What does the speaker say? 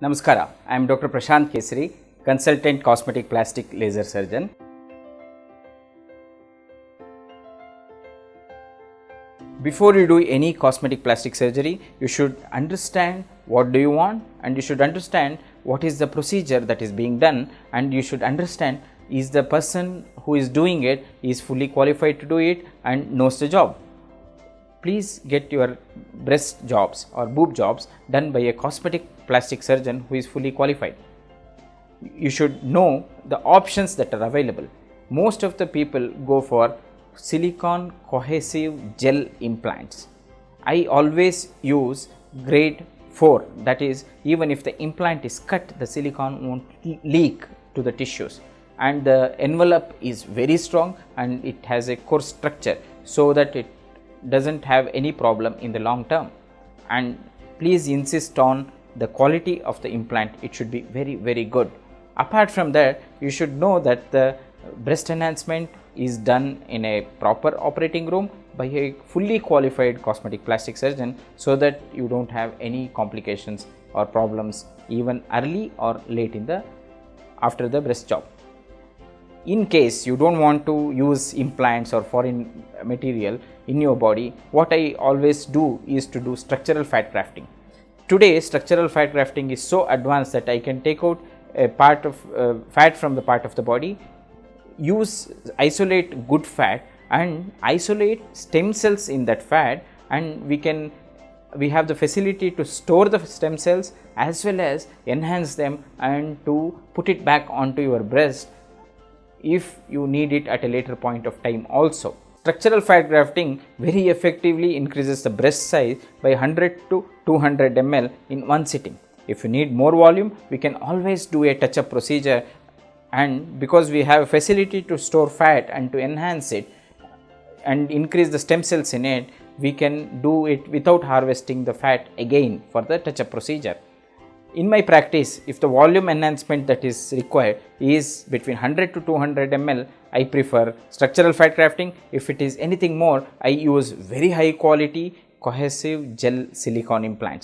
Namaskara, I am Dr. Prashant Kesari, Consultant Cosmetic Plastic Laser Surgeon. Before you do any cosmetic plastic surgery, you should understand what do you want, and you should understand what is the procedure that is being done, and you should understand is the person who is doing it is fully qualified to do it and knows the job. Please get your breast jobs or boob jobs done by a cosmetic plastic surgeon who is fully qualified. You should know the options that are available. Most of the people go for silicone cohesive gel implants. I always use grade 4, that is, even if the implant is cut, the silicone won't leak to the tissues, and the envelope is very strong and it has a core structure so that it doesn't have any problem in the long term. And please insist on the quality of the implant, it should be very good. Apart from that, you should know that the breast enhancement is done in a proper operating room by a fully qualified cosmetic plastic surgeon, so that you don't have any complications or problems even early or late in the after the breast job. In case you don't want to use implants or foreign material in your body, what I always do is to do structural fat grafting. Today structural fat grafting is so advanced that I can take out a part of fat from the part of the body, isolate good fat and isolate stem cells in that fat, and we have the facility to store the stem cells as well as enhance them and to put it back onto your breast if you need it at a later point of time also. Structural fat grafting very effectively increases the breast size by 100 to 200 ml in one sitting. If you need more volume, we can always do a touch-up procedure, and because we have a facility to store fat and to enhance it and increase the stem cells in it, we can do it without harvesting the fat again for the touch-up procedure. In my practice, if the volume enhancement that is required is between 100 to 200 ml, I prefer structural fat grafting. If it is anything more, I use very high quality cohesive gel silicone implants.